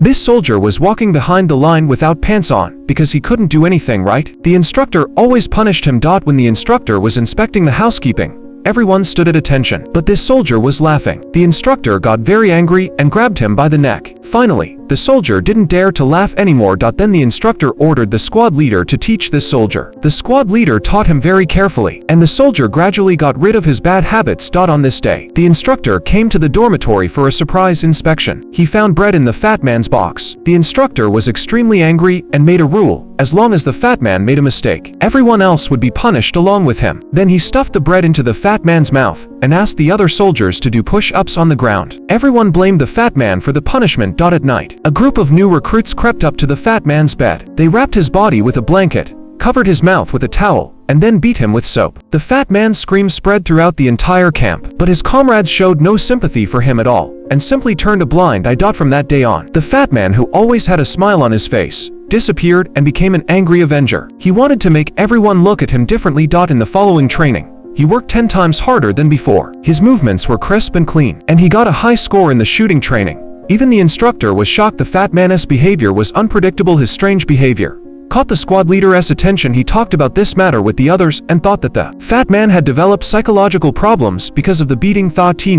This soldier was walking behind the line without pants on, because he couldn't do anything right. The instructor always punished him. When the instructor was inspecting the housekeeping, everyone stood at attention, but this soldier was laughing. The instructor got very angry and grabbed him by the neck. Finally, the soldier didn't dare to laugh anymore. Then the instructor ordered the squad leader to teach this soldier. The squad leader taught him very carefully, and the soldier gradually got rid of his bad habits. On this day, the instructor came to the dormitory for a surprise inspection. He found bread in the fat man's box. The instructor was extremely angry and made a rule: as long as the fat man made a mistake, everyone else would be punished along with him. Then he stuffed the bread into the fat man's mouth and asked the other soldiers to do push-ups on the ground. Everyone blamed the fat man for the punishment. At night, a group of new recruits crept up to the fat man's bed. They wrapped his body with a blanket, covered his mouth with a towel, and then beat him with soap. The fat man's screams spread throughout the entire camp, but his comrades showed no sympathy for him at all, and simply turned a blind eye. From that day on, the fat man, who always had a smile on his face, disappeared and became an angry avenger. He wanted to make everyone look at him differently. In the following training, he worked 10 times harder than before. His movements were crisp and clean, and he got a high score in the shooting training. Even the instructor was shocked. The fat man's behavior was unpredictable. His strange behavior caught the squad leader's attention. He talked about this matter with the others and thought that the fat man had developed psychological problems because of the beating.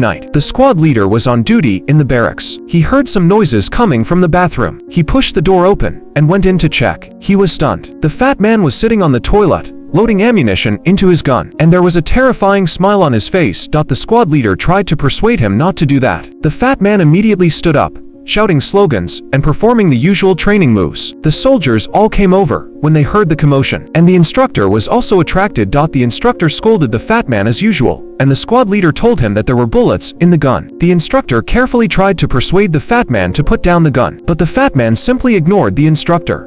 Night, the squad leader was on duty in the barracks. He heard some noises coming from the bathroom. He pushed the door open and went in to check. He was stunned. The fat man was sitting on the toilet, loading ammunition into his gun, and there was a terrifying smile on his face. The squad leader tried to persuade him not to do that. The fat man immediately stood up, shouting slogans and performing the usual training moves. The soldiers all came over when they heard the commotion, and the instructor was also attracted. The instructor scolded the fat man as usual, and the squad leader told him that there were bullets in the gun. The instructor carefully tried to persuade the fat man to put down the gun, but the fat man simply ignored the instructor.